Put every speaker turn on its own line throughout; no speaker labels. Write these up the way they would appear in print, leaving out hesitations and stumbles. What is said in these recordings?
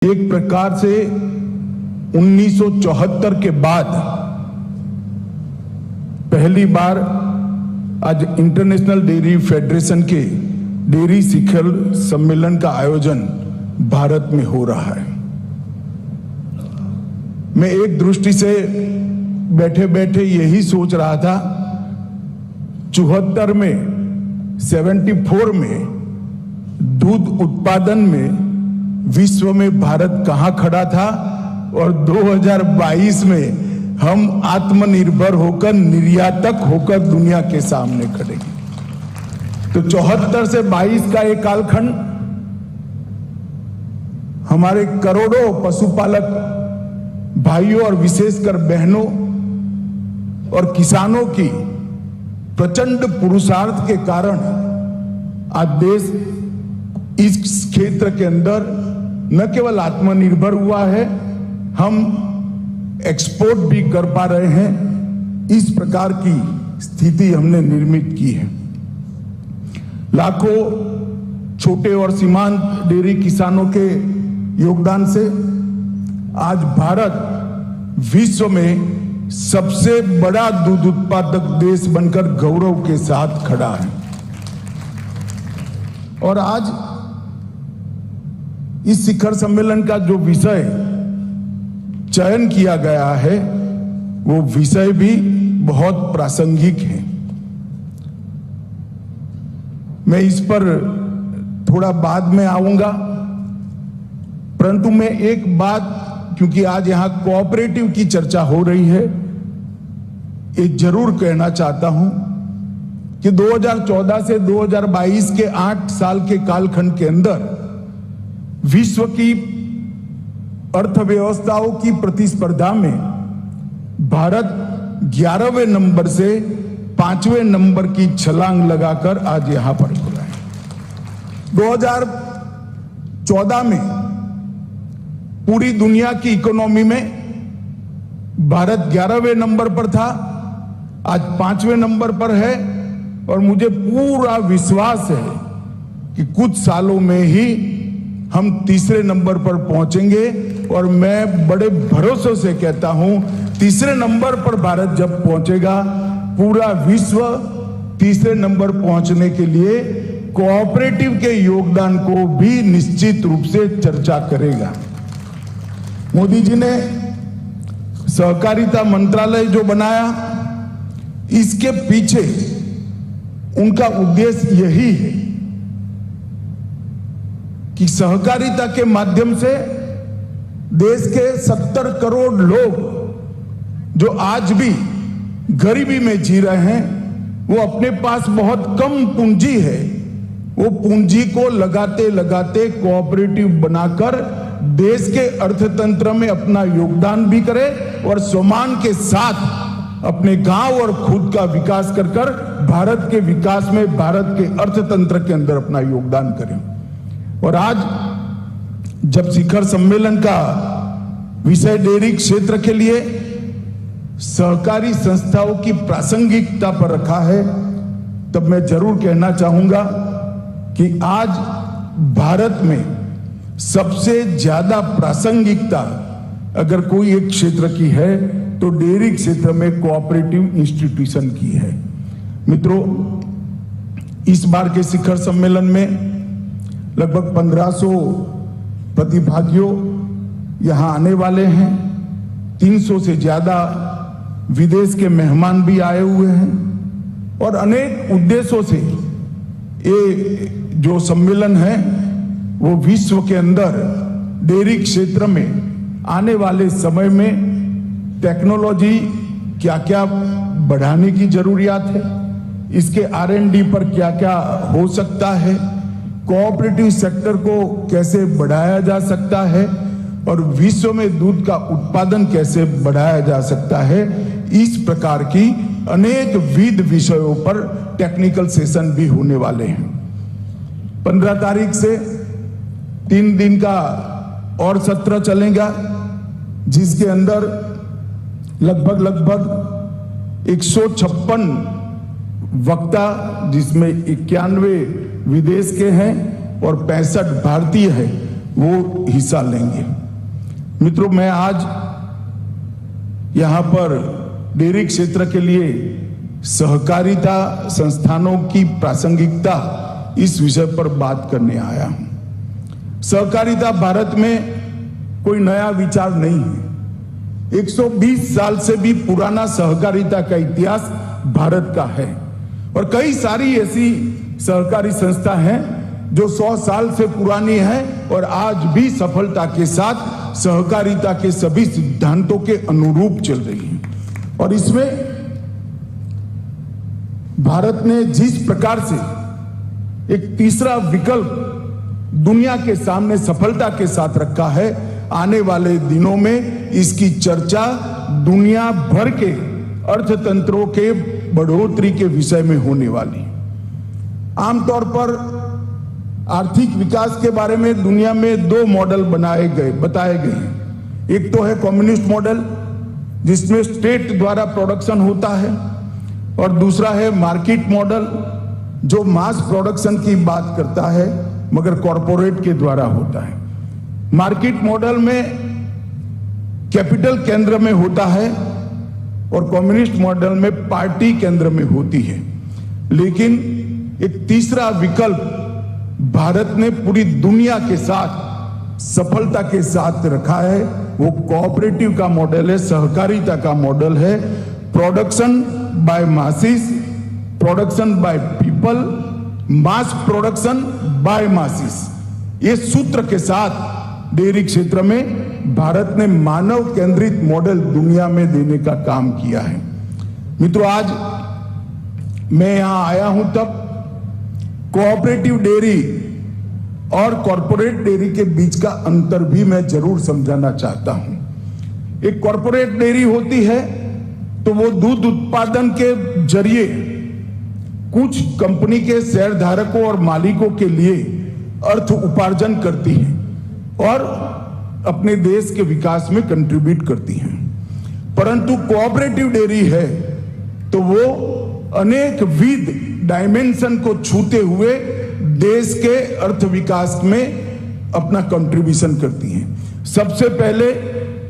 एक प्रकार से 1974 के बाद पहली बार आज इंटरनेशनल डेयरी फेडरेशन के डेयरी शिखर सम्मेलन का आयोजन भारत में हो रहा है। मैं एक दृष्टि से बैठे बैठे यही सोच रहा था, 74 में 74 में दूध उत्पादन में विश्व में भारत कहां खड़ा था और 2022 में हम आत्मनिर्भर होकर निर्यातक होकर दुनिया के सामने खड़े हैं। तो 74 से 22 का एक कालखंड हमारे करोड़ों पशुपालक भाइयों और विशेषकर बहनों और किसानों की प्रचंड पुरुषार्थ के कारण आज देश इस क्षेत्र के अंदर न केवल आत्मनिर्भर हुआ है, हम एक्सपोर्ट भी कर पा रहे हैं। इस प्रकार की स्थिति हमने निर्मित की है। लाखों छोटे और सीमांत डेयरी किसानों के योगदान से आज भारत विश्व में सबसे बड़ा दूध उत्पादक देश बनकर गौरव के साथ खड़ा है। और आज इस शिखर सम्मेलन का जो विषय चयन किया गया है वो विषय भी बहुत प्रासंगिक है। मैं इस पर थोड़ा बाद में आऊंगा, परंतु मैं एक बात, क्योंकि आज यहां कोऑपरेटिव की चर्चा हो रही है, ये जरूर कहना चाहता हूं कि 2014 से 2022 के 8 साल के कालखंड के अंदर विश्व की अर्थव्यवस्थाओं की प्रतिस्पर्धा में भारत 11वें नंबर से 5वें नंबर की छलांग लगाकर आज यहां पर खुला है। 2014 में पूरी दुनिया की इकोनॉमी में भारत 11वें नंबर पर था, आज 5वें नंबर पर है और मुझे पूरा विश्वास है कि कुछ सालों में ही हम 3रे नंबर पर पहुंचेंगे। और मैं बड़े भरोसे से कहता हूं, 3रे नंबर पर भारत जब पहुंचेगा, पूरा विश्व 3रे नंबर पहुंचने के लिए कोऑपरेटिव के योगदान को भी निश्चित रूप से चर्चा करेगा। मोदी जी ने सहकारिता मंत्रालय जो बनाया, इसके पीछे उनका उद्देश्य यही है कि सहकारिता के माध्यम से देश के 70 करोड़ लोग जो आज भी गरीबी में जी रहे हैं, वो अपने पास बहुत कम पूंजी है, वो पूंजी को लगाते लगाते कोऑपरेटिव बनाकर देश के अर्थतंत्र में अपना योगदान भी करे और सम्मान के साथ अपने गांव और खुद का विकास कर भारत के विकास में, भारत के अर्थतंत्र के अंदर अपना योगदान करें। और आज जब शिखर सम्मेलन का विषय डेयरी क्षेत्र के लिए सहकारी संस्थाओं की प्रासंगिकता पर रखा है, तब मैं जरूर कहना चाहूंगा कि आज भारत में सबसे ज्यादा प्रासंगिकता अगर कोई एक क्षेत्र की है तो डेयरी क्षेत्र में कोऑपरेटिव इंस्टीट्यूशन की है। मित्रों, इस बार के शिखर सम्मेलन में लगभग 1500 प्रतिभागियों यहां आने वाले हैं। 300 से ज्यादा विदेश के मेहमान भी आए हुए हैं और अनेक उद्देश्यों से ये जो सम्मेलन है वो विश्व के अंदर डेयरी क्षेत्र में आने वाले समय में टेक्नोलॉजी क्या क्या बढ़ाने की जरूरियात है, इसके R&D पर क्या क्या हो सकता है, कोऑपरेटिव सेक्टर को कैसे बढ़ाया जा सकता है और विश्व में दूध का उत्पादन कैसे बढ़ाया जा सकता है, इस प्रकार की अनेक विविध विषयों पर टेक्निकल सेशन भी होने वाले हैं। 15 तारीख से 3 दिन का और सत्र चलेगा, जिसके अंदर लगभग 156 वक्ता, जिसमें 91 विदेश के हैं और 65 भारतीय हैं, वो हिस्सा लेंगे। मित्रों, मैं आज यहां पर डेयरी क्षेत्र के लिए सहकारिता संस्थानों की प्रासंगिकता इस विषय पर बात करने आया हूं। सहकारिता भारत में कोई नया विचार नहीं है। 120 साल से भी पुराना सहकारिता का इतिहास भारत का है और कई सारी ऐसी सहकारी संस्था हैं जो 100 साल से पुरानी है और आज भी सफलता के साथ सहकारिता के सभी सिद्धांतों के अनुरूप चल रही है। और इसमें भारत ने जिस प्रकार से एक तीसरा विकल्प दुनिया के सामने सफलता के साथ रखा है, आने वाले दिनों में इसकी चर्चा दुनिया भर के अर्थतंत्रों के बढ़ोतरी के विषय में होने वाली। आमतौर पर आर्थिक विकास के बारे में दुनिया में 2 मॉडल बताए गए हैं। एक तो है कम्युनिस्ट मॉडल जिसमें स्टेट द्वारा प्रोडक्शन होता है और दूसरा है मार्केट मॉडल जो मास प्रोडक्शन की बात करता है मगर कॉरपोरेट के द्वारा होता है। मार्केट मॉडल में कैपिटल केंद्र में होता है और कम्युनिस्ट मॉडल में पार्टी केंद्र में होती है। लेकिन एक तीसरा विकल्प भारत ने पूरी दुनिया के साथ सफलता के साथ रखा है, वो कोऑपरेटिव का मॉडल है, सहकारिता का मॉडल है। Production by masses, production by people, mass production by masses, ये सूत्र के साथ डेयरी क्षेत्र में भारत ने मानव केंद्रित मॉडल दुनिया में देने का काम किया है। मित्रों, आज मैं यहां आया हूं तब कोऑपरेटिव डेयरी और कॉरपोरेट डेयरी के बीच का अंतर भी मैं जरूर समझाना चाहता हूं। एक कॉरपोरेट डेयरी होती है तो वो दूध उत्पादन के जरिए कुछ कंपनी के शेयरधारकों और मालिकों के लिए अर्थ उपार्जन करती है और अपने देश के विकास में कंट्रीब्यूट करती है। परंतु कोऑपरेटिव डेयरी है तो वो अनेक विध डायमेंशन को छूते हुए देश के अर्थ विकास में अपना कंट्रीब्यूशन करती हैं। सबसे पहले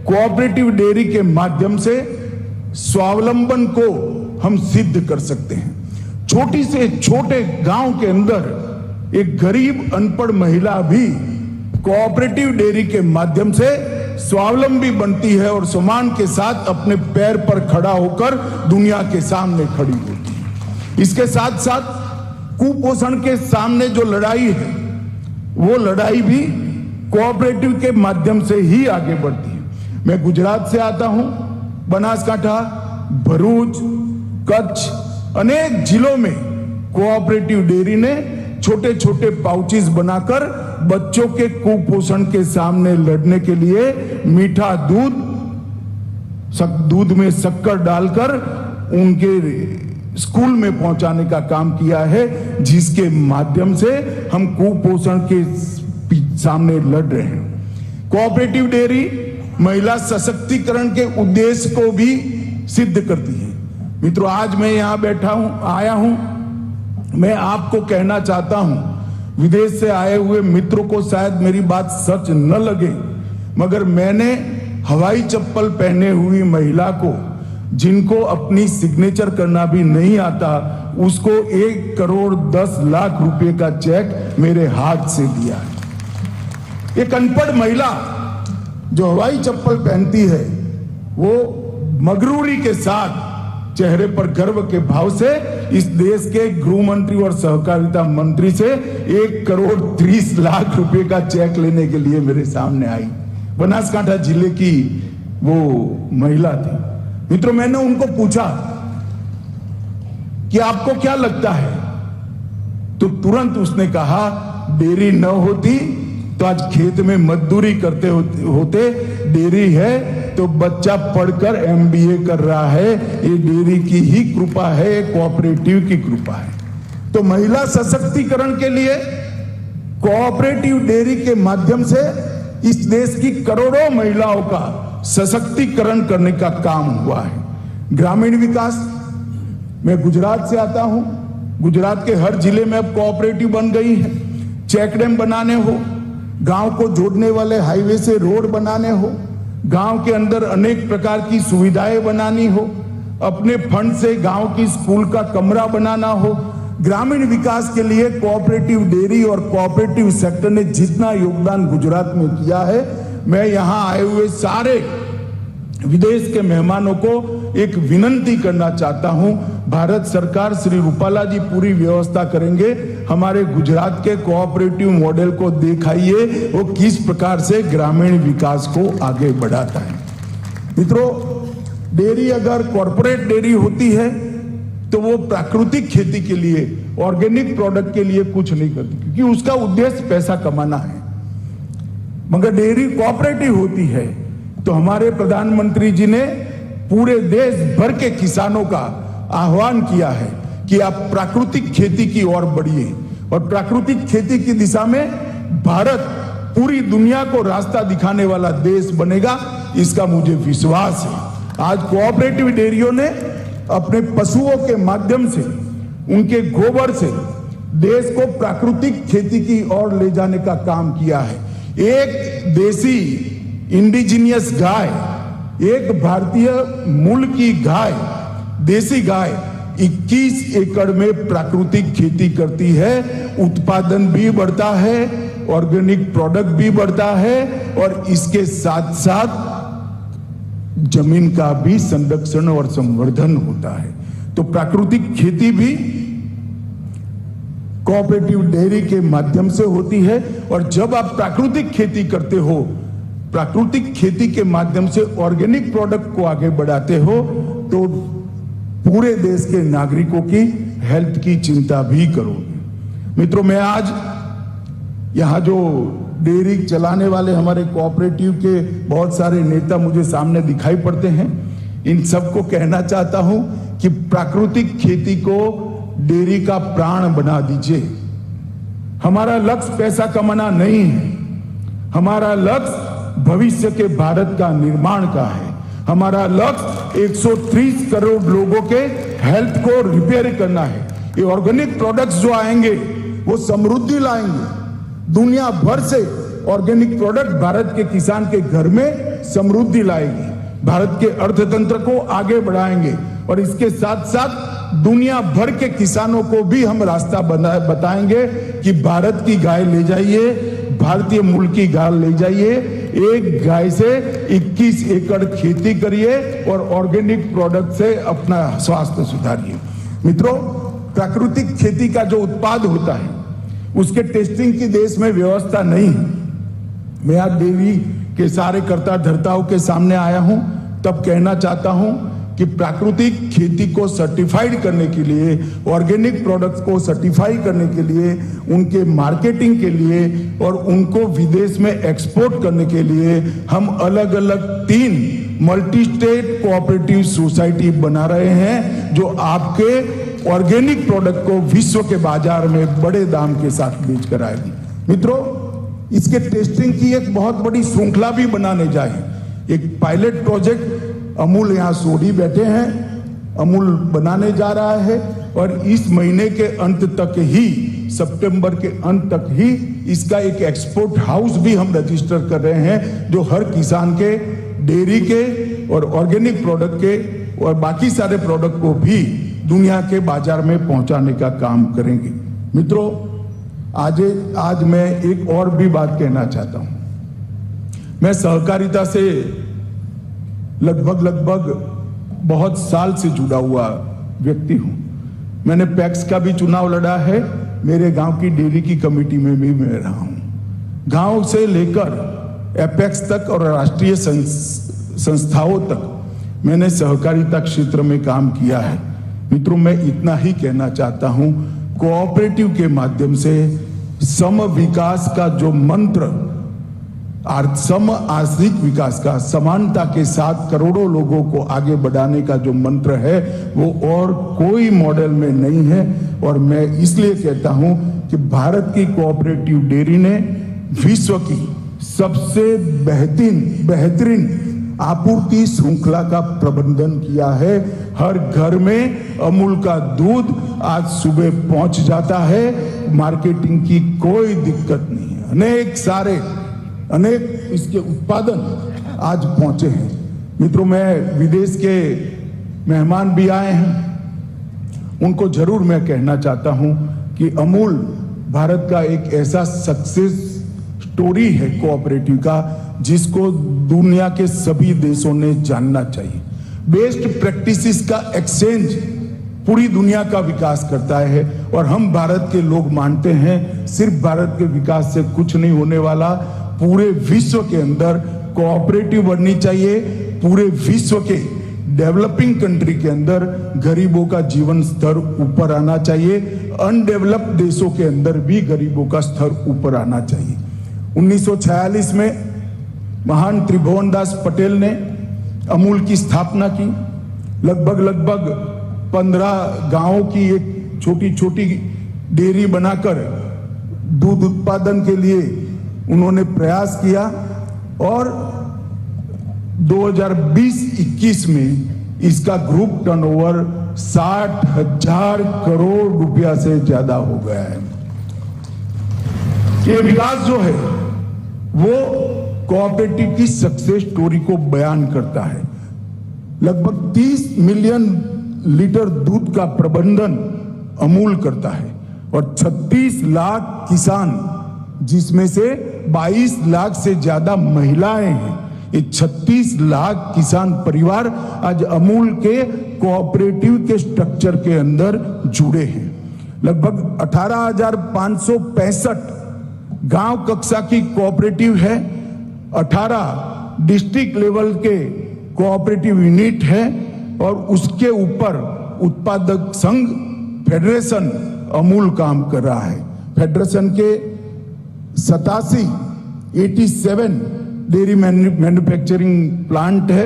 कोऑपरेटिव डेयरी के माध्यम से स्वावलंबन को हम सिद्ध कर सकते हैं। छोटी से छोटे गांव के अंदर एक गरीब अनपढ़ महिला भी कोऑपरेटिव डेयरी के माध्यम से स्वावलंबी बनती है और सम्मान के साथ अपने पैर पर खड़ा होकर दुनिया के सामने खड़ी होती है। इसके साथ साथ कुपोषण के सामने जो लड़ाई है वो लड़ाई भी कोऑपरेटिव के माध्यम से ही आगे बढ़ती है। मैं गुजरात से आता हूं, बनासकांठा, भरूच, कच्छ अनेक जिलों में कोऑपरेटिव डेयरी ने छोटे छोटे पाउचेस बनाकर बच्चों के कुपोषण के सामने लड़ने के लिए मीठा दूध में शक्कर डालकर उनके स्कूल में पहुंचाने का काम किया है, जिसके माध्यम से हम कुपोषण के सामने लड़ रहे हैं। कोऑपरेटिव डेयरी महिला सशक्तिकरण के उद्देश्य को भी सिद्ध करती है। मित्रों, आज मैं यहां आया हूं, मैं आपको कहना चाहता हूं, विदेश से आए हुए मित्रों को शायद मेरी बात सच न लगे, मगर मैंने हवाई चप्पल पहने हुई महिला को, जिनको अपनी सिग्नेचर करना भी नहीं आता, उसको 1 करोड़ 10 लाख रुपए का चेक मेरे हाथ से दिया है। एक अनपढ़ महिला जो हवाई चप्पल पहनती है वो मगरूरी के साथ चेहरे पर गर्व के भाव से इस देश के गृह मंत्री और सहकारिता मंत्री से 1 करोड़ 30 लाख रुपए का चेक लेने के लिए मेरे सामने आई। बनासकांठा जिले की वो महिला थी। मित्रों, मैंने उनको पूछा कि आपको क्या लगता है, तो तुरंत उसने कहा डेयरी न होती तो आज खेत में मजदूरी करते होते, डेयरी है तो बच्चा पढ़कर MBA कर रहा है, ये डेयरी की ही कृपा है, कोऑपरेटिव की कृपा है। तो महिला सशक्तिकरण के लिए कोऑपरेटिव डेयरी के माध्यम से इस देश की करोड़ों महिलाओं का सशक्तिकरण करने का काम हुआ है। ग्रामीण विकास, मैं गुजरात से आता हूं, गुजरात के हर जिले में अब कोऑपरेटिव बन गई है। चेक डैम बनाने हो, गांव को जोड़ने वाले हाईवे से रोड बनाने हो, गांव के अंदर अनेक प्रकार की सुविधाएं बनानी हो, अपने फंड से गांव की स्कूल का कमरा बनाना हो, ग्रामीण विकास के लिए कोऑपरेटिव डेयरी और कोऑपरेटिव सेक्टर ने जितना योगदान गुजरात में किया है, मैं यहां आए हुए सारे विदेश के मेहमानों को एक विनती करना चाहता हूं। भारत सरकार, श्री रूपाला जी पूरी व्यवस्था करेंगे। हमारे गुजरात के कोऑपरेटिव मॉडल को दिखाइए, वो किस प्रकार से ग्रामीण विकास को आगे बढ़ाता है। मित्रों, डेयरी अगर कॉर्पोरेट डेयरी होती है तो वो प्राकृतिक खेती के लिए, ऑर्गेनिक प्रोडक्ट के लिए कुछ नहीं करती, क्योंकि उसका उद्देश्य पैसा कमाना है। मगर डेयरी कोऑपरेटिव होती है तो हमारे प्रधानमंत्री जी ने पूरे देश भर के किसानों का आह्वान किया है कि आप प्राकृतिक खेती की ओर बढ़िए, और प्राकृतिक खेती की दिशा में भारत पूरी दुनिया को रास्ता दिखाने वाला देश बनेगा, इसका मुझे विश्वास है। आज कोऑपरेटिव डेयरियों ने अपने पशुओं के माध्यम से, उनके गोबर से देश को प्राकृतिक खेती की ओर ले जाने का काम किया है। एक देसी इंडिजिनियस गाय, एक भारतीय मूल की गाय, देसी गाय 21 एकड़ में प्राकृतिक खेती करती है। उत्पादन भी बढ़ता है, ऑर्गेनिक प्रोडक्ट भी बढ़ता है, और इसके साथ साथ जमीन का भी संरक्षण और संवर्धन होता है। तो प्राकृतिक खेती भी कोऑपरेटिव डेयरी के माध्यम से होती है। और जब आप प्राकृतिक खेती करते हो, प्राकृतिक खेती के माध्यम से ऑर्गेनिक प्रोडक्ट को आगे बढ़ाते हो, तो पूरे देश के नागरिकों की हेल्थ की चिंता भी करोगे। मित्रों, मैं आज यहां जो डेयरी चलाने वाले हमारे कोऑपरेटिव के बहुत सारे नेता मुझे सामने दिखाई पड़ते हैं, इन सबको कहना चाहता हूं कि प्राकृतिक खेती को डेयरी का प्राण बना दीजिए। हमारा लक्ष्य पैसा कमाना नहीं है, हमारा लक्ष्य भविष्य के भारत का निर्माण का है। हमारा लक्ष्य 130 करोड़ लोगों के हेल्थ को रिपेयर करना है। ये ऑर्गेनिक प्रोडक्ट्स जो आएंगे वो समृद्धि लाएंगे। दुनिया भर से ऑर्गेनिक प्रोडक्ट भारत के किसान के घर में समृद्धि लाएगी, भारत के अर्थतंत्र को आगे बढ़ाएंगे, और इसके साथ साथ दुनिया भर के किसानों को भी हम रास्ता बताएंगे कि भारत की गाय ले जाइए, भारतीय मूल की गाय ले जाइए, एक गाय से 21 एकड़ खेती करिए और ऑर्गेनिक प्रोडक्ट से अपना स्वास्थ्य सुधारिए। मित्रों, प्राकृतिक खेती का जो उत्पाद होता है उसके टेस्टिंग की देश में व्यवस्था नहीं है। मैं आज डेयरी के सारे कर्ता धर्ताओं के सामने आया हूं, तब कहना चाहता हूं कि प्राकृतिक खेती को सर्टिफाइड करने के लिए, ऑर्गेनिक प्रोडक्ट्स को सर्टिफाई करने के लिए, उनके मार्केटिंग के लिए और उनको विदेश में एक्सपोर्ट करने के लिए हम अलग अलग 3 मल्टी स्टेट कोऑपरेटिव सोसाइटी बना रहे हैं, जो आपके ऑर्गेनिक प्रोडक्ट को विश्व के बाजार में बड़े दाम के साथ बेच कर आएगी। मित्रों, इसके टेस्टिंग की एक बहुत बड़ी श्रृंखला भी बनाने जाए। एक पायलट प्रोजेक्ट अमूल, यहां सोडी बैठे हैं, अमूल बनाने जा रहा है, और इस महीने के अंत तक ही, सितंबर के अंत तक ही इसका एक एक्सपोर्ट हाउस भी हम रजिस्टर कर रहे हैं, जो हर किसान के डेयरी के और ऑर्गेनिक प्रोडक्ट के और बाकी सारे प्रोडक्ट को भी दुनिया के बाजार में पहुंचाने का काम करेंगे। मित्रों, आज मैं एक और भी बात कहना चाहता हूं। मैं सहकारिता से लगभग बहुत साल से जुड़ा हुआ व्यक्ति हूं। मैंने पैक्स का भी चुनाव लड़ा है, मेरे गांव की डेयरी की कमेटी में भी मैं रहा हूं। गांव से लेकर एपेक्स तक और राष्ट्रीय संस्थाओं तक मैंने सहकारिता क्षेत्र में काम किया है। मित्रों, मैं इतना ही कहना चाहता हूं, कोऑपरेटिव के माध्यम से सम विकास का जो मंत्र, सम आर्थिक विकास का, समानता के साथ करोड़ों लोगों को आगे बढ़ाने का जो मंत्र है, वो और कोई मॉडल में नहीं है। और मैं इसलिए कहता हूं कि भारत की कोऑपरेटिव डेयरी ने विश्व की सबसे बेहतरीन आपूर्ति श्रृंखला का प्रबंधन किया है। हर घर में अमूल का दूध आज सुबह पहुंच जाता है, मार्केटिंग की कोई दिक्कत नहीं है। अनेक इसके उत्पादन आज पहुंचे हैं। मित्रों, मैं विदेश के मेहमान भी आए हैं, उनको जरूर मैं कहना चाहता हूं कि अमूल भारत का एक ऐसा सक्सेस स्टोरी है कोऑपरेटिव का, जिसको दुनिया के सभी देशों ने जानना चाहिए। बेस्ट प्रैक्टिसेस का एक्सचेंज पूरी दुनिया का विकास करता है और हम भारत के लोग मानते हैं सिर्फ भारत के विकास से कुछ नहीं होने वाला, पूरे विश्व के अंदर कोऑपरेटिव बढ़नी चाहिए। पूरे विश्व के डेवलपिंग कंट्री के अंदर गरीबों का जीवन स्तर ऊपर आना चाहिए, अनडेवलप्ड देशों के अंदर भी गरीबों का स्तर ऊपर आना चाहिए। 1946 में महान त्रिभुवन दास पटेल ने अमूल की स्थापना की। लगभग 15 गांवों की एक छोटी छोटी डेयरी बनाकर दूध उत्पादन के लिए उन्होंने प्रयास किया और 2020-21 में इसका ग्रुप टर्नओवर 60,000 करोड़ रुपया से ज्यादा हो गया है। ये विकास जो है वो कोऑपरेटिव की सक्सेस स्टोरी को बयान करता है। लगभग 30 मिलियन लीटर दूध का प्रबंधन अमूल करता है और 36 लाख किसान, जिसमें से 22 लाख से ज्यादा महिलाएं हैं, ये 36 लाख किसान परिवार आज अमूल के कोऑपरेटिव के स्ट्रक्चर के अंदर जुड़े हैं। लगभग 18,565 गांव कक्षा की कोऑपरेटिव है, 18 डिस्ट्रिक्ट लेवल के कोऑपरेटिव यूनिट है और उसके ऊपर उत्पादक संघ फेडरेशन अमूल काम कर रहा है। फेडरेशन के 87 डेयरी मैन्युफैक्चरिंग प्लांट है।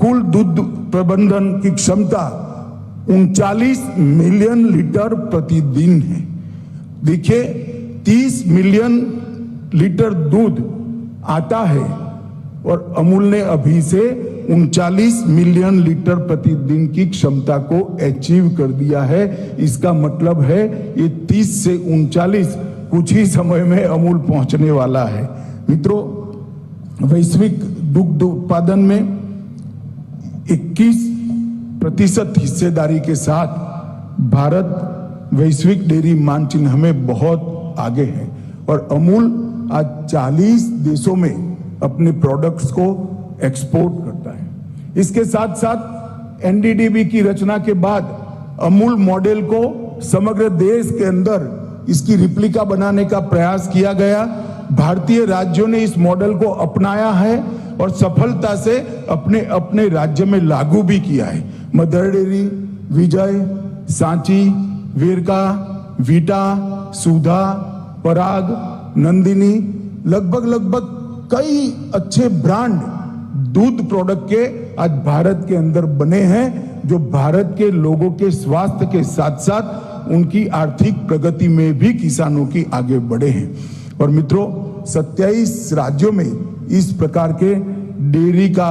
कुल दूध प्रबंधन की क्षमता 39 मिलियन लीटर प्रतिदिन है। देखिए, 30 मिलियन लीटर दूध आता है और अमूल ने अभी से 39 मिलियन लीटर प्रतिदिन की क्षमता को अचीव कर दिया है। इसका मतलब है ये 30 से 39 कुछ ही समय में अमूल पहुंचने वाला है। मित्रों, वैश्विक दुग्ध उत्पादन में 21% हिस्सेदारी के साथ भारत वैश्विक डेयरी मानचिन्ह में बहुत आगे है और अमूल आज 40 देशों में अपने प्रोडक्ट्स को एक्सपोर्ट करता है। इसके साथ साथ एनडीडीबी की रचना के बाद अमूल मॉडल को समग्र देश के अंदर इसकी रिप्लिका बनाने का प्रयास किया गया। भारतीय राज्यों ने इस मॉडल को अपनाया है और सफलता से अपने अपने राज्य में लागू भी किया है। मदर डेयरी, विजय, सांची, वेरका, वीटा, सुधा, पराग, नंदिनी, लगभग कई अच्छे ब्रांड दूध प्रोडक्ट के आज भारत के अंदर बने हैं, जो भारत के लोगों के स्वास्थ्य के साथ साथ उनकी आर्थिक प्रगति में भी किसानों की आगे बढ़े हैं। और मित्रों, 27 राज्यों में इस प्रकार के डेयरी का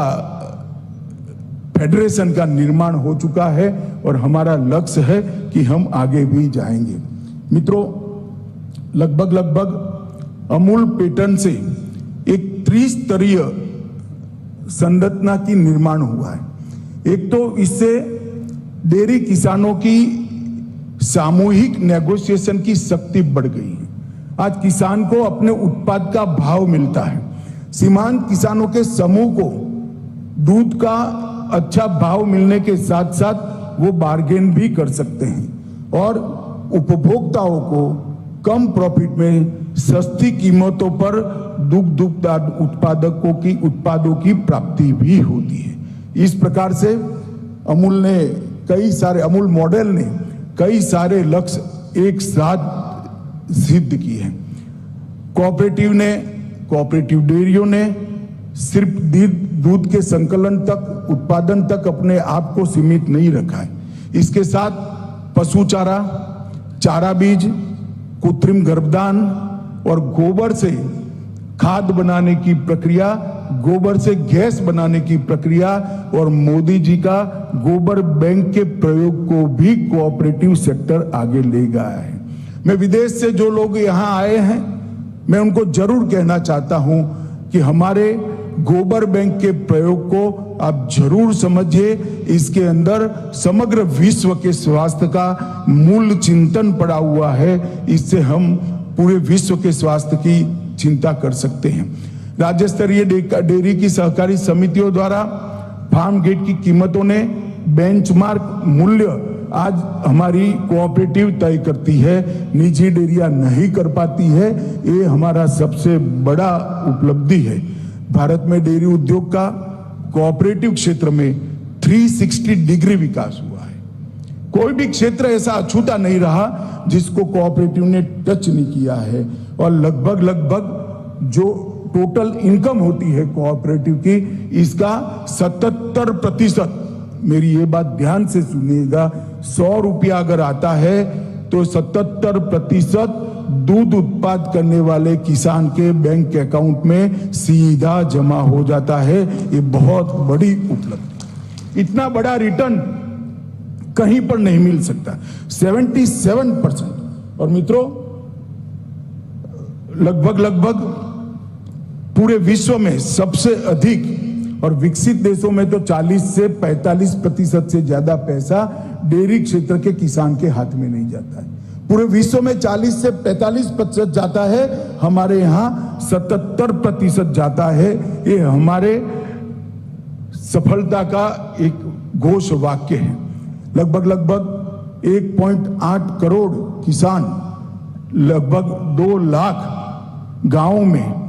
फेडरेशन का निर्माण हो चुका है और हमारा लक्ष्य है कि हम आगे भी जाएंगे। मित्रों, लगभग अमूल पैटर्न से एक त्रिस्तरीय संरचना की निर्माण हुआ है। एक तो इससे डेयरी किसानों की सामूहिक नेगोशिएशन की शक्ति बढ़ गई है। आज किसान को अपने उत्पाद का भाव मिलता है। सीमांत किसानों के समूह को दूध का अच्छा भाव मिलने के साथ साथ वो बार्गेन भी कर सकते हैं और उपभोक्ताओं को कम प्रॉफिट में सस्ती कीमतों पर दुग्ध उत्पादकों की उत्पादों की प्राप्ति भी होती है। इस प्रकार से अमूल मॉडल ने कई सारे लक्ष्य एक साथ सिद्ध किए हैं। कोऑपरेटिव डेयरियों ने सिर्फ दूध के संकलन तक, उत्पादन तक अपने आप को सीमित नहीं रखा है। इसके साथ पशु चारा, चारा बीज, कृत्रिम गर्भधान और गोबर से खाद बनाने की प्रक्रिया, गोबर से गैस बनाने की प्रक्रिया और मोदी जी का गोबर बैंक के प्रयोग को भी कोऑपरेटिव सेक्टर आगे ले गया है। मैं विदेश से जो लोग यहाँ आए हैं मैं उनको जरूर कहना चाहता हूं कि हमारे गोबर बैंक के प्रयोग को आप जरूर समझिए। इसके अंदर समग्र विश्व के स्वास्थ्य का मूल चिंतन पड़ा हुआ है। इससे हम पूरे विश्व के स्वास्थ्य की चिंता कर सकते हैं। राज्य स्तरीय डेयरी की सहकारी समितियों द्वारा फार्म गेट की कीमतों ने बेंचमार्क मूल्य आज हमारी कोऑपरेटिव तय करती है, निजी डेयरियां नहीं कर पाती है। ये हमारा सबसे बड़ा उपलब्धि है। भारत में डेयरी उद्योग का कोऑपरेटिव क्षेत्र में 360 डिग्री विकास हुआ है। कोई भी क्षेत्र ऐसा अछूता नहीं रहा जिसको कोऑपरेटिव ने टच नहीं किया है। और लगभग जो टोटल इनकम होती है कोऑपरेटिव की, इसका 77%, मेरी ये बात ध्यान से सुनिएगा, 100 रुपया अगर आता है तो 77% दूध उत्पाद करने वाले किसान के बैंक अकाउंट में सीधा जमा हो जाता है। ये बहुत बड़ी उपलब्धि। इतना बड़ा रिटर्न कहीं पर नहीं मिल सकता। 77%। और मित्रों, लगभग पूरे विश्व में सबसे अधिक, और विकसित देशों में तो 40 से 45% से ज्यादा पैसा डेयरी क्षेत्र के किसान के हाथ में नहीं जाता है। पूरे विश्व में 40 से 45% जाता है, हमारे यहाँ 77% जाता है। ये हमारे सफलता का एक घोष वाक्य है। लगभग 1.8 करोड़ किसान लगभग 2 लाख गांवों में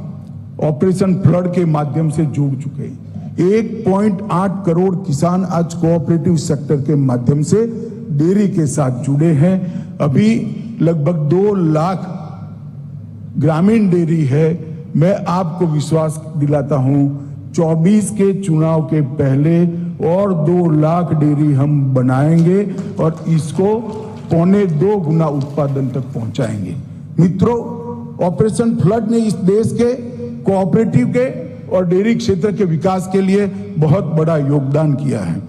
ऑपरेशन फ्लड के माध्यम से जुड़ चुके हैं। 1.8 करोड़ किसान आज कोऑपरेटिव सेक्टर के माध्यम से डेयरी के साथ जुड़े हैं। अभी लगभग 2 लाख ग्रामीण डेयरी है। मैं आपको विश्वास दिलाता हूं, 24 के चुनाव के पहले और 2 लाख डेयरी हम बनाएंगे और इसको 1.25 गुना उत्पादन तक पहुंचाएंगे। मित्रों, ऑपरेशन फ्लड ने इस देश के कोऑपरेटिव के और डेयरी क्षेत्र के विकास के लिए बहुत बड़ा योगदान किया है।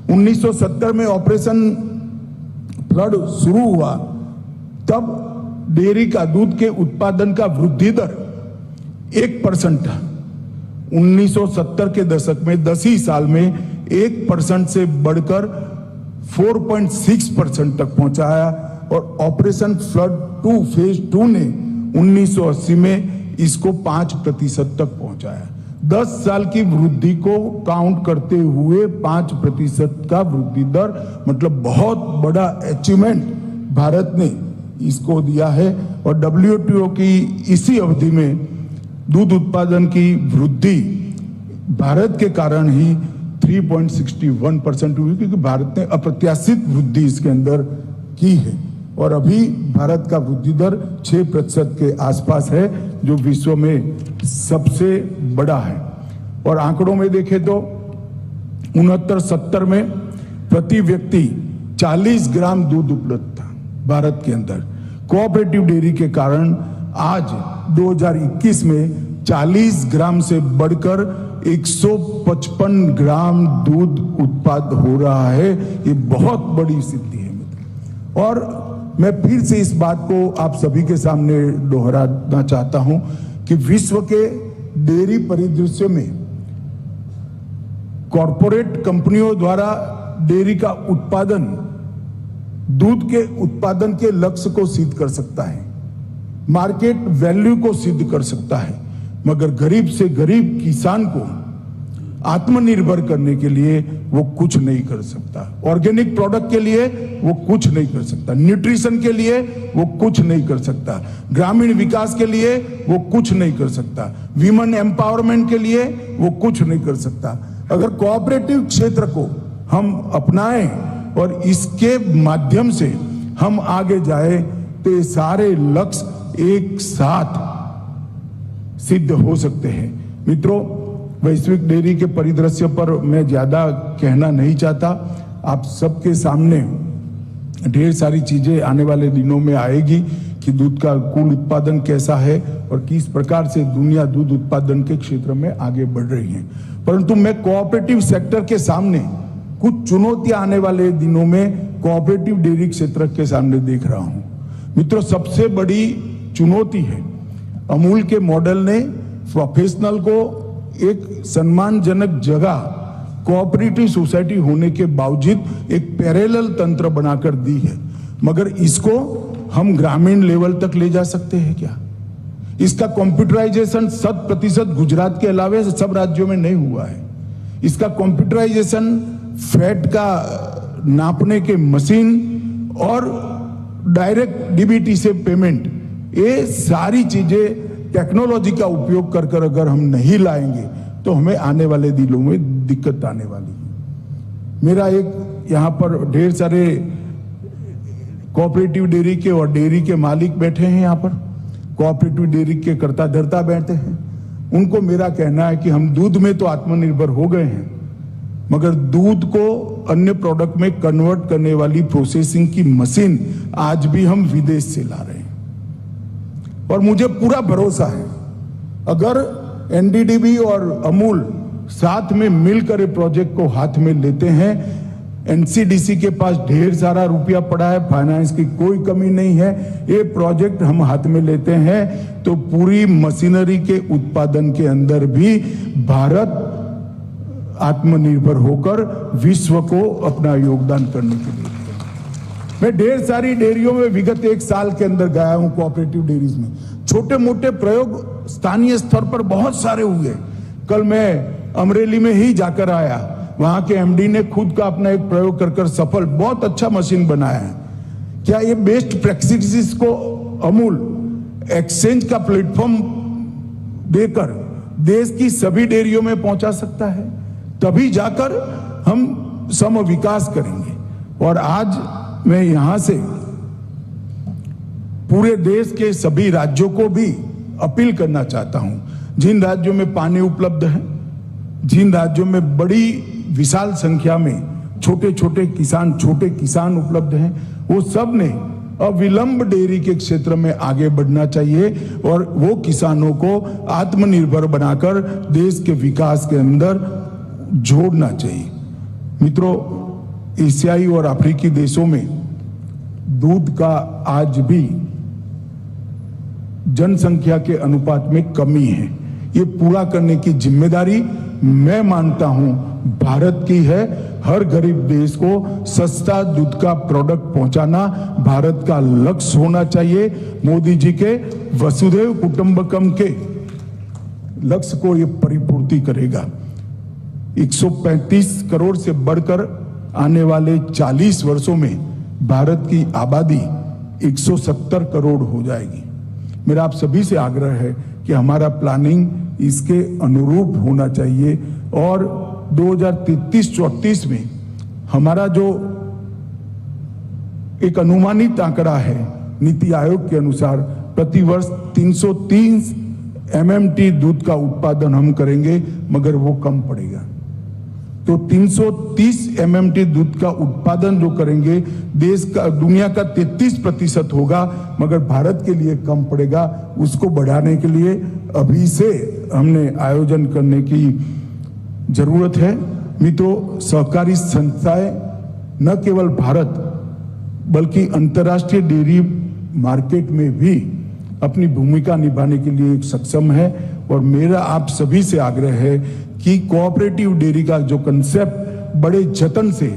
1970 में ऑपरेशन फ्लड शुरू हुआ, तब डेयरी का दूध के उत्पादन का वृद्धि दर 1% था। 1970 के दशक में 10 ही साल में 1% से बढ़कर 4.6% तक पहुंचाया और ऑपरेशन फ्लड 2 फेज 2 ने 1980 में इसको 5% तक पहुंचाया। 10 साल की वृद्धि को काउंट करते हुए 5% का वृद्धि दर, मतलब बहुत बड़ा अचीवमेंट भारत ने इसको दिया है। और WTO की इसी अवधि में दूध उत्पादन की वृद्धि भारत के कारण ही 3.61% हुई, क्योंकि भारत ने अप्रत्याशित वृद्धि इसके अंदर की है। और अभी भारत का वृद्धि दर 6% के आसपास है, जो विश्व में सबसे बड़ा है। और आंकड़ों में देखें तो 69-70 में प्रति व्यक्ति 40 ग्राम दूध उपलब्ध था भारत के अंदर। कोऑपरेटिव डेयरी के कारण आज 2021 में 40 ग्राम से बढ़कर 155 ग्राम दूध उत्पाद हो रहा है। ये बहुत बड़ी सिद्धि है मित्र। और मैं फिर से इस बात को आप सभी के सामने दोहराना चाहता हूं कि विश्व के डेयरी परिदृश्य में कॉरपोरेट कंपनियों द्वारा डेयरी का उत्पादन दूध के उत्पादन के लक्ष्य को सिद्ध कर सकता है, मार्केट वैल्यू को सिद्ध कर सकता है, मगर गरीब से गरीब किसान को आत्मनिर्भर करने के लिए वो कुछ नहीं कर सकता। ऑर्गेनिक प्रोडक्ट के लिए वो कुछ नहीं कर सकता, न्यूट्रिशन के लिए वो कुछ नहीं कर सकता, ग्रामीण विकास के लिए वो कुछ नहीं कर सकता, वीमेन एम्पावरमेंट के लिए वो कुछ नहीं कर सकता। अगर कोऑपरेटिव क्षेत्र को हम अपनाएं और इसके माध्यम से हम आगे जाए तो ये सारे लक्ष्य एक साथ सिद्ध हो सकते हैं। मित्रों, वैश्विक डेयरी के परिदृश्य पर मैं ज्यादा कहना नहीं चाहता। आप सबके सामने ढेर सारी चीजें आने वाले दिनों में आएगी कि दूध का कुल उत्पादन कैसा है और किस प्रकार से दुनिया दूध उत्पादन के क्षेत्र में आगे बढ़ रही है। परंतु मैं कोऑपरेटिव सेक्टर के सामने कुछ चुनौतियां आने वाले दिनों में कोऑपरेटिव डेयरी क्षेत्र के सामने देख रहा हूं। मित्रों, सबसे बड़ी चुनौती है अमूल के मॉडल ने प्रोफेशनल को एक सम्मानजनक जगह कोऑपरेटिव सोसाइटी होने के बावजूद एक पैरेलल तंत्र बनाकर दी है, मगर इसको हम ग्रामीण लेवल तक ले जा सकते हैं क्या? इसका कंप्यूटराइजेशन 100% गुजरात के अलावे सब राज्यों में नहीं हुआ है। इसका कंप्यूटराइजेशन फैट का नापने के मशीन और डायरेक्ट डीबीटी से पेमेंट, ये सारी चीजें टेक्नोलॉजी का उपयोग कर कर अगर हम नहीं लाएंगे तो हमें आने वाले दिनों में दिक्कत आने वाली है। मेरा एक यहाँ पर ढेर सारे कोऑपरेटिव डेयरी के और डेयरी के मालिक बैठे हैं, यहाँ पर कोऑपरेटिव डेयरी के कर्ता धर्ता बैठे हैं। उनको मेरा कहना है कि हम दूध में तो आत्मनिर्भर हो गए हैं, मगर दूध को अन्य प्रोडक्ट में कन्वर्ट करने वाली प्रोसेसिंग की मशीन आज भी हम विदेश से ला रहे हैं। और मुझे पूरा भरोसा है अगर एनडीडीबी और अमूल साथ में मिलकर ये प्रोजेक्ट को हाथ में लेते हैं, एनसीडीसी के पास ढेर सारा रुपया पड़ा है, फाइनेंस की कोई कमी नहीं है, ये प्रोजेक्ट हम हाथ में लेते हैं तो पूरी मशीनरी के उत्पादन के अंदर भी भारत आत्मनिर्भर होकर विश्व को अपना योगदान करने के लिए। मैं ढेर सारी डेयरियों में विगत 1 साल के अंदर गया हूं, कोऑपरेटिव डेयरीज में छोटे मोटे प्रयोग स्थानीय स्तर पर बहुत सारे हुए। कल मैं अमरेली में ही जाकर आया, वहां के एमडी ने खुद का अपना एक प्रयोग कर सफल बहुत अच्छा मशीन बनाया है। क्या ये बेस्ट प्रैक्टिसेस को अमूल एक्सचेंज का प्लेटफॉर्म देकर देश की सभी डेयरियों में पहुंचा सकता है? तभी जाकर हम सम विकास करेंगे। और आज मैं यहां से पूरे देश के सभी राज्यों को भी अपील करना चाहता हूं, जिन राज्यों में पानी उपलब्ध है, जिन राज्यों में बड़ी विशाल संख्या में छोटे किसान उपलब्ध हैं, वो सब ने अविलंब डेयरी के क्षेत्र में आगे बढ़ना चाहिए और वो किसानों को आत्मनिर्भर बनाकर देश के विकास के अंदर जोड़ना चाहिए। मित्रों, एशियाई और अफ्रीकी देशों में दूध का आज भी जनसंख्या के अनुपात में कमी है। ये पूरा करने की जिम्मेदारी मैं मानता हूं भारत की है। हर गरीब देश को सस्ता दूध का प्रोडक्ट पहुंचाना भारत का लक्ष्य होना चाहिए। मोदी जी के वसुधैव कुटुंबकम के लक्ष्य को ये परिपूर्ति करेगा। 135 करोड़ से बढ़कर आने वाले 40 वर्षों में भारत की आबादी 170 करोड़ हो जाएगी। मेरा आप सभी से आग्रह है कि हमारा प्लानिंग इसके अनुरूप होना चाहिए और 2033-34 में हमारा जो एक अनुमानित आंकड़ा है नीति आयोग के अनुसार प्रतिवर्ष 330 MMT दूध का उत्पादन हम करेंगे, मगर वो कम पड़ेगा। तो 330 MMT दूध का उत्पादन जो करेंगे देश का दुनिया का 33% होगा, मगर भारत के लिए कम पड़ेगा। उसको बढ़ाने के लिए अभी से हमने आयोजन करने की जरूरत है। मित्रों, सहकारी संस्थाएं न केवल भारत बल्कि अंतर्राष्ट्रीय डेयरी मार्केट में भी अपनी भूमिका निभाने के लिए सक्षम है और मेरा आप सभी से आग्रह है कि कोऑपरेटिव डेयरी का जो कंसेप्ट बड़े जतन से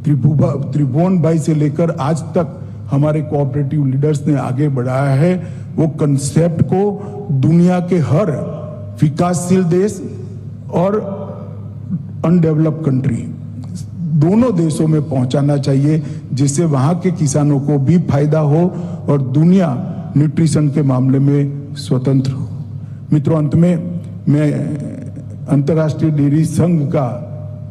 त्रिभुवन भाई से लेकर आज तक हमारे कोऑपरेटिव लीडर्स ने आगे बढ़ाया है, वो कंसेप्ट को दुनिया के हर विकासशील देश और अनडेवलप्ड कंट्री दोनों देशों में पहुंचाना चाहिए, जिससे वहां के किसानों को भी फायदा हो और दुनिया न्यूट्रिशन के मामले में स्वतंत्र हो। मित्रों, अंत में मैं अंतर्राष्ट्रीय डेयरी संघ का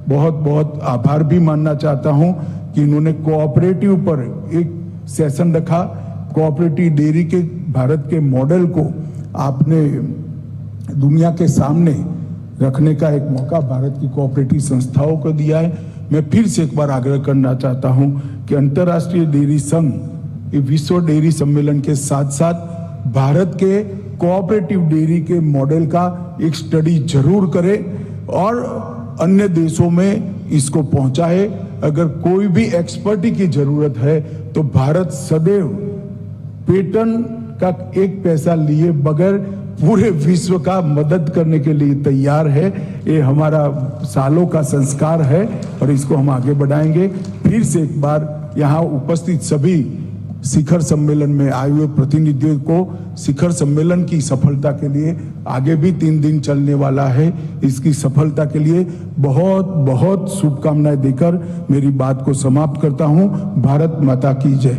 बहुत बहुत आभार भी मानना चाहता हूं कि इन्होंने कोऑपरेटिव पर एक सेशन रखा। कोऑपरेटिव डेयरी के भारत के मॉडल को आपने दुनिया के सामने रखने का एक मौका भारत की कोऑपरेटिव संस्थाओं को दिया है। मैं फिर से एक बार आग्रह करना चाहता हूं कि अंतर्राष्ट्रीय डेयरी संघ विश्व डेयरी सम्मेलन के साथ साथ भारत के कोऑपरेटिव डेयरी के मॉडल का एक स्टडी जरूर करे और अन्य देशों में इसको पहुंचाए। अगर कोई भी एक्सपर्टी की जरूरत है तो भारत सदैव पेटेंट का एक पैसा लिए बगैर पूरे विश्व का मदद करने के लिए तैयार है। ये हमारा सालों का संस्कार है और इसको हम आगे बढ़ाएंगे। फिर से एक बार यहाँ उपस्थित सभी शिखर सम्मेलन में आए हुए प्रतिनिधियों को शिखर सम्मेलन की सफलता के लिए, आगे भी 3 दिन चलने वाला है, इसकी सफलता के लिए बहुत बहुत शुभकामनाएं देकर मेरी बात को समाप्त करता हूं। भारत माता की जय।